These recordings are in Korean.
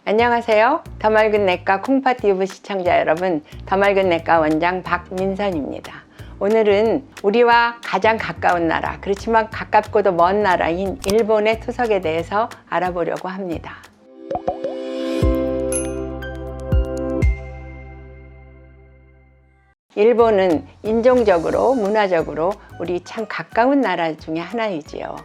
안녕하세요. 더 맑은 내과 콩팥-튜브 시청자 여러분, 더 맑은 내과 원장 박민선입니다. 오늘은 우리와 가장 가까운 나라, 그렇지만 가깝고도 먼 나라인 일본의 투석에 대해서 알아보려고 합니다. 일본은 인종적으로, 문화적으로 우리 참 가까운 나라 중에 하나이지요.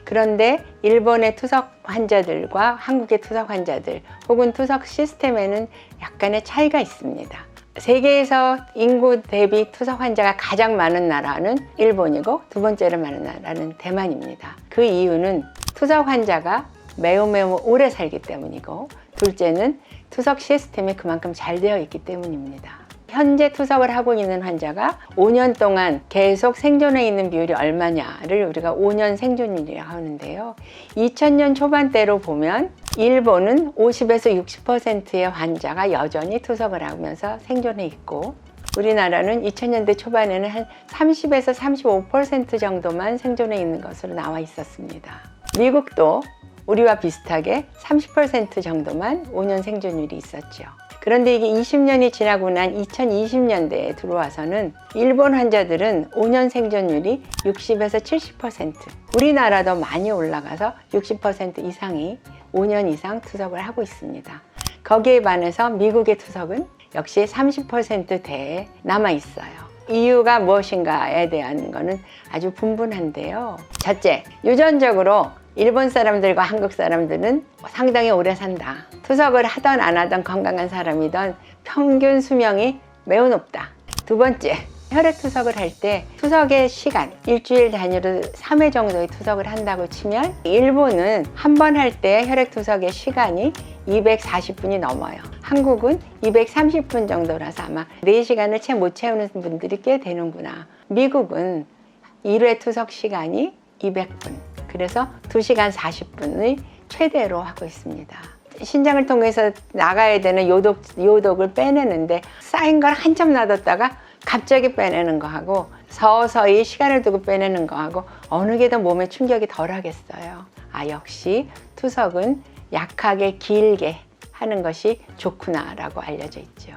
그런데 일본의 투석 환자들과 한국의 투석 환자들 혹은 투석 시스템에는 약간의 차이가 있습니다. 세계에서 인구 대비 투석 환자가 가장 많은 나라는 일본이고 두 번째로 많은 나라는 대만입니다. 그 이유는 투석 환자가 매우 오래 살기 때문이고, 둘째는 투석 시스템이 그만큼 잘 되어 있기 때문입니다. 현재 투석을 하고 있는 환자가 5년 동안 계속 생존해 있는 비율이 얼마냐를 우리가 5년 생존율이라고 하는데요. 2000년 초반대로 보면 일본은 50에서 60%의 환자가 여전히 투석을 하면서 생존해 있고, 우리나라는 2000년대 초반에는 한 30에서 35% 정도만 생존해 있는 것으로 나와 있었습니다. 미국도 우리와 비슷하게 30% 정도만 5년 생존율이 있었죠. 그런데 이게 20년이 지나고 난 2020년대에 들어와서는 일본 환자들은 5년 생존율이 60에서 70%, 우리나라도 많이 올라가서 60% 이상이 5년 이상 투석을 하고 있습니다. 거기에 반해서 미국의 투석은 역시 30%대에 남아 있어요. 이유가 무엇인가에 대한 거는 아주 분분한데요. 첫째, 유전적으로 일본 사람들과 한국 사람들은 상당히 오래 산다. 투석을 하던 안 하던 건강한 사람이던 평균 수명이 매우 높다. 두 번째, 혈액 투석을 할 때 투석의 시간, 일주일 단위로 3회 정도의 투석을 한다고 치면 일본은 한 번 할 때 혈액 투석의 시간이 240분이 넘어요. 한국은 230분 정도라서 아마 4시간을 채 못 채우는 분들이 꽤 되는구나. 미국은 1회 투석 시간이 200분. 그래서 2시간 40분을 최대로 하고 있습니다. 신장을 통해서 나가야 되는 요독을 빼내는데 쌓인 걸 한참 놔뒀다가 갑자기 빼내는 거하고 서서히 시간을 두고 빼내는 거하고 어느 게 더 몸에 충격이 덜 하겠어요. 역시 투석은 약하게 길게 하는 것이 좋구나라고 알려져 있죠.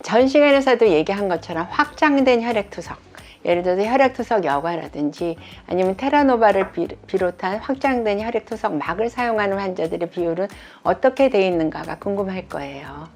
전 시간에서도 얘기한 것처럼 확장된 혈액 투석, 예를 들어서 혈액투석 여과라든지 아니면 테라노바를 비롯한 확장된 혈액투석 막을 사용하는 환자들의 비율은 어떻게 되어 있는가가 궁금할 거예요.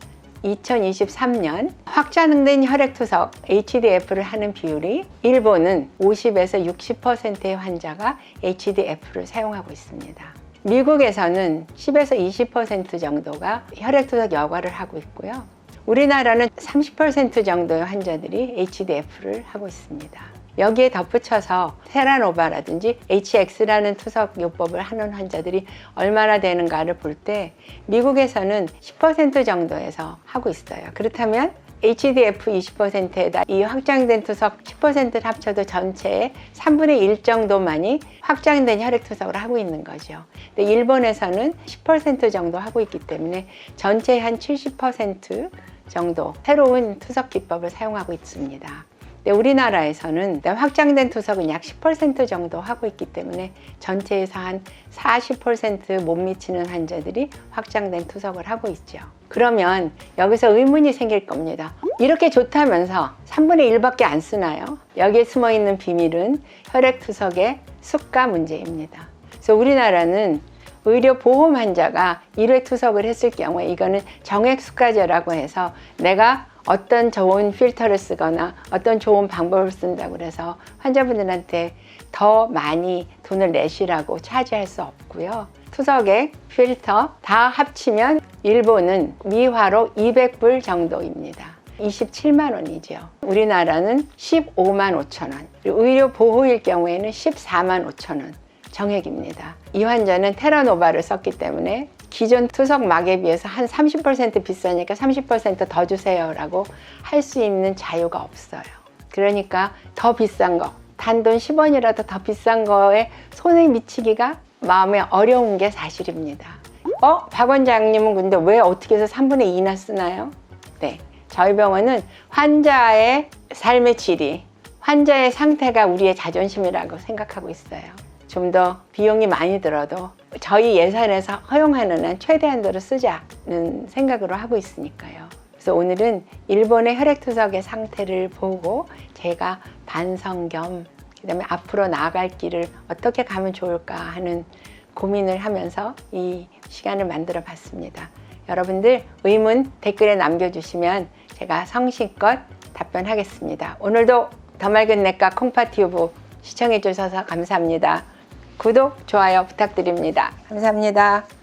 2023년 확장된 혈액투석 HDF를 하는 비율이 일본은 50에서 60%의 환자가 HDF를 사용하고 있습니다. 미국에서는 10에서 20% 정도가 혈액투석 여과를 하고 있고요. 우리나라는 30% 정도의 환자들이 HDF를 하고 있습니다. 여기에 덧붙여서 테라노바라든지 HX라는 투석 요법을 하는 환자들이 얼마나 되는가를 볼 때 미국에서는 10% 정도에서 하고 있어요. 그렇다면 HDF 20%에다 이 확장된 투석 10%를 합쳐도 전체의 3분의 1 정도만이 확장된 혈액 투석을 하고 있는 거죠. 근데 일본에서는 10% 정도 하고 있기 때문에 전체의 한 70% 정도 새로운 투석 기법을 사용하고 있습니다. 근데 우리나라에서는 확장된 투석은 약 10% 정도 하고 있기 때문에 전체에서 한 40% 못 미치는 환자들이 확장된 투석을 하고 있죠. 그러면 여기서 의문이 생길 겁니다. 이렇게 좋다면서 3분의 1밖에 안 쓰나요? 여기에 숨어있는 비밀은 혈액 투석의 수가 문제입니다. 그래서 우리나라는 의료 보험 환자가 1회 투석을 했을 경우에 이거는 정액 수가제라고 해서 내가 어떤 좋은 필터를 쓰거나 어떤 좋은 방법을 쓴다고 해서 환자분들한테 더 많이 돈을 내시라고 차지할 수 없고요. 투석액, 필터 다 합치면 일본은 미화로 200불 정도입니다. 27만 원이죠. 우리나라는 15만 5천 원, 의료 보호일 경우에는 14만 5천 원 정액입니다. 이 환자는 테라노바를 썼기 때문에 기존 투석 막에 비해서 한 30% 비싸니까 30% 더 주세요 라고 할 수 있는 자유가 없어요. 그러니까 더 비싼 거, 단돈 10원이라도 더 비싼 거에 손에 미치기가 마음에 어려운 게 사실입니다. 박 원장님은 근데 왜 어떻게 해서 3분의 2나 쓰나요? 네, 저희 병원은 환자의 삶의 질이, 환자의 상태가 우리의 자존심이라고 생각하고 있어요. 좀 더 비용이 많이 들어도 저희 예산에서 허용하는 한 최대한도로 쓰자는 생각으로 하고 있으니까요. 그래서 오늘은 일본의 혈액투석의 상태를 보고 제가 반성 겸 그다음에 앞으로 나아갈 길을 어떻게 가면 좋을까 하는 고민을 하면서 이 시간을 만들어 봤습니다. 여러분들 의문 댓글에 남겨주시면 제가 성심껏 답변하겠습니다. 오늘도 더 맑은 내과 콩파튜브 시청해 주셔서 감사합니다. 구독, 좋아요 부탁드립니다. 감사합니다.